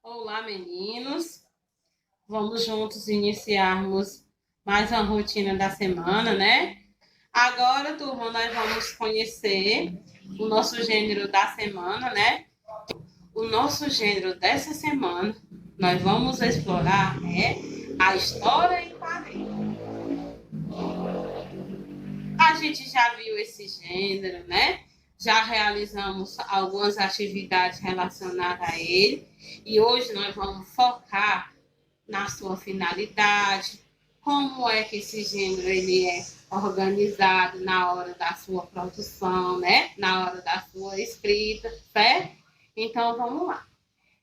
Olá, meninos. Vamos juntos iniciarmos mais uma rotina da semana, né? Agora, turma, nós vamos conhecer o nosso gênero da semana, né? O nosso gênero dessa semana, nós vamos explorar a história em quadrinhos. A gente já viu esse gênero, né? Já realizamos algumas atividades relacionadas a ele e hoje nós vamos focar na sua finalidade, como é que esse gênero ele é organizado na hora da sua produção, né? Na hora da sua escrita, certo? Então vamos lá.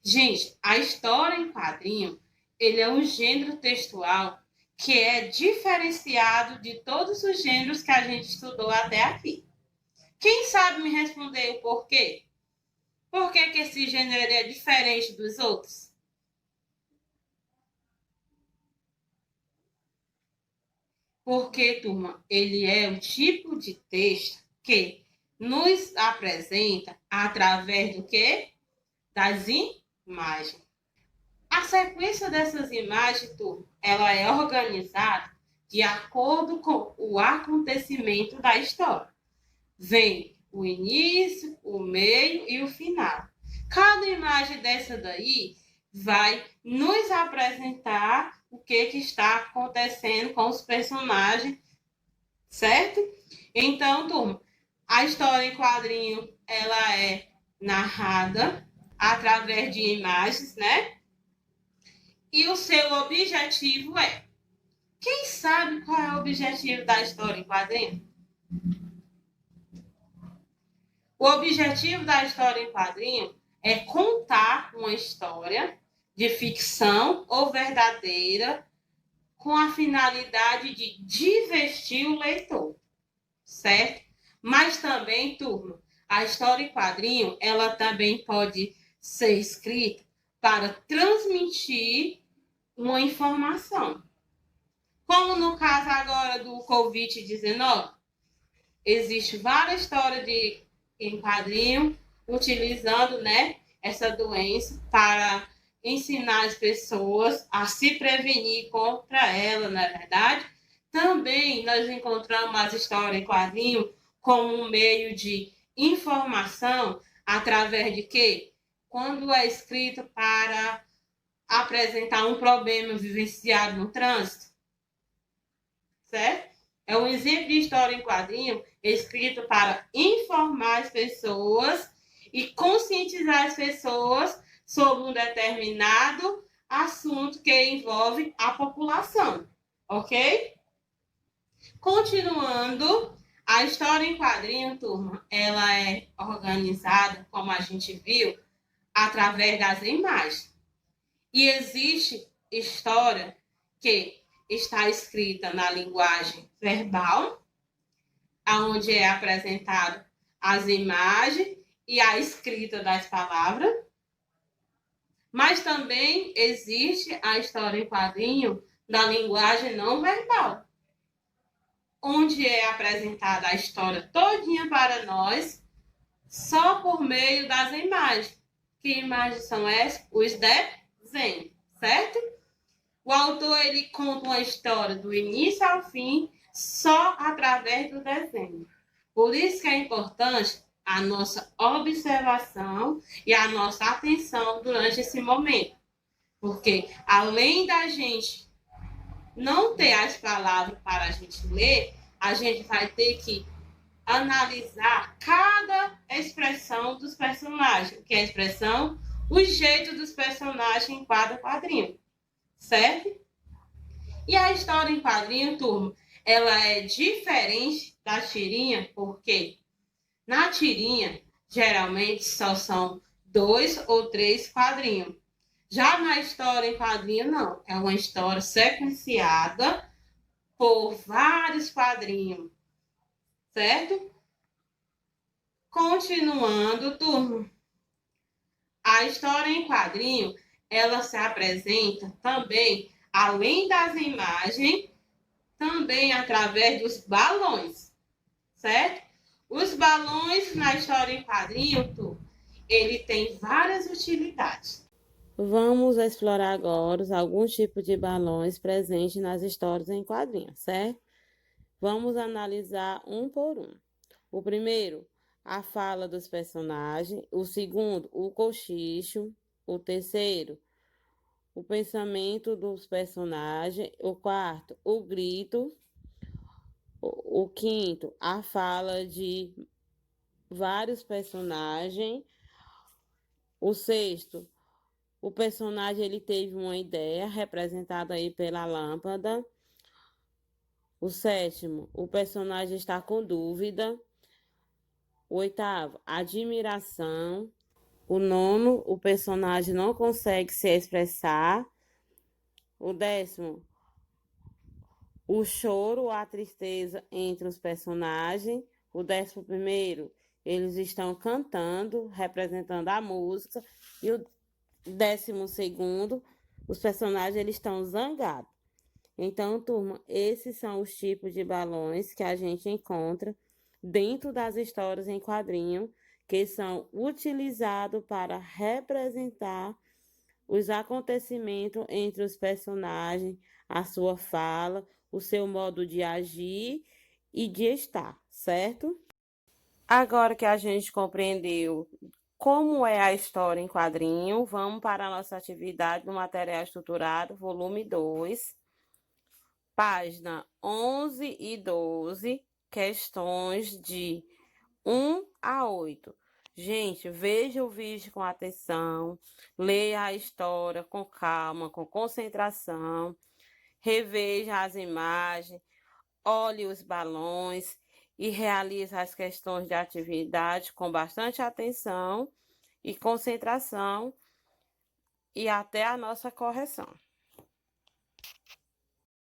Gente, a história em quadrinho, ele é um gênero textual que é diferenciado de todos os gêneros que a gente estudou até aqui. Quem sabe me responder o porquê? Por que, que esse gênero é diferente dos outros? Porque, turma, ele é um tipo de texto que nos apresenta através do quê? Das imagens. A sequência dessas imagens, turma, ela é organizada de acordo com o acontecimento da história. Vem o início, o meio e o final. Cada imagem dessa daí vai nos apresentar o que está acontecendo com os personagens, certo? Então, turma, a história em quadrinho, ela é narrada através de imagens, né? E o seu objetivo é... Quem sabe qual é o objetivo da história em quadrinho? O objetivo da história em quadrinho é contar uma história de ficção ou verdadeira com a finalidade de divertir o leitor, certo? Mas também, turma, a história em quadrinho, ela também pode ser escrita para transmitir uma informação. Como no caso agora do Covid-19, existe várias histórias em quadrinho utilizando, né, essa doença para ensinar as pessoas a se prevenir contra ela, não é verdade? Também nós encontramos as histórias em quadrinho como um meio de informação através de quê? Quando é escrito para apresentar um problema vivenciado no trânsito, certo? É um exemplo de história em quadrinho escrito para informar as pessoas e conscientizar as pessoas sobre um determinado assunto que envolve a população, ok? Continuando, a história em quadrinho, turma, ela é organizada, como a gente viu, através das imagens. E existe história que está escrita na linguagem verbal, onde é apresentado as imagens e a escrita das palavras, mas também existe a história em quadrinho na linguagem não verbal, onde é apresentada a história todinha para nós só por meio das imagens. Que imagens são essas? Os desenhos, certo? O autor ele conta uma história do início ao fim só através do desenho. Por isso que é importante a nossa observação e a nossa atenção durante esse momento. Porque além da gente não ter as palavras para a gente ler, a gente vai ter que analisar cada expressão dos personagens, que é a expressão, o jeito dos personagens em cada quadrinho, certo? E a história em quadrinho, turma, ela é diferente da tirinha, porque na tirinha, geralmente só são 2 ou 3 quadrinhos. Já na história em quadrinho, não. É uma história sequenciada por vários quadrinhos, certo? Continuando, turma. A história em quadrinho, ela se apresenta também, além das imagens, também através dos balões, certo? Os balões na história em quadrinho, ele tem várias utilidades. Vamos explorar agora alguns tipos de balões presentes nas histórias em quadrinhos, certo? Vamos analisar um por um. O primeiro, a fala dos personagens. O segundo, o cochicho. O terceiro, o pensamento dos personagens. O quarto, o grito. O quinto, a fala de vários personagens. O sexto, o personagem ele teve uma ideia representada aí pela lâmpada. O sétimo, o personagem está com dúvida. O oitavo, admiração. O nono, o personagem não consegue se expressar. O décimo, o choro, a tristeza entre os personagens. O 11º, eles estão cantando, representando a música. E o 12º, os personagens eles estão zangados. Então, turma, esses são os tipos de balões que a gente encontra dentro das histórias em quadrinho, que são utilizados para representar os acontecimentos entre os personagens, a sua fala, o seu modo de agir e de estar, certo? Agora que a gente compreendeu como é a história em quadrinho, vamos para a nossa atividade no material estruturado, volume 2, página 11 e 12, questões de 1 a 8. Gente, veja o vídeo com atenção, leia a história com calma, com concentração, reveja as imagens, olhe os balões e realize as questões de atividade com bastante atenção e concentração e até a nossa correção.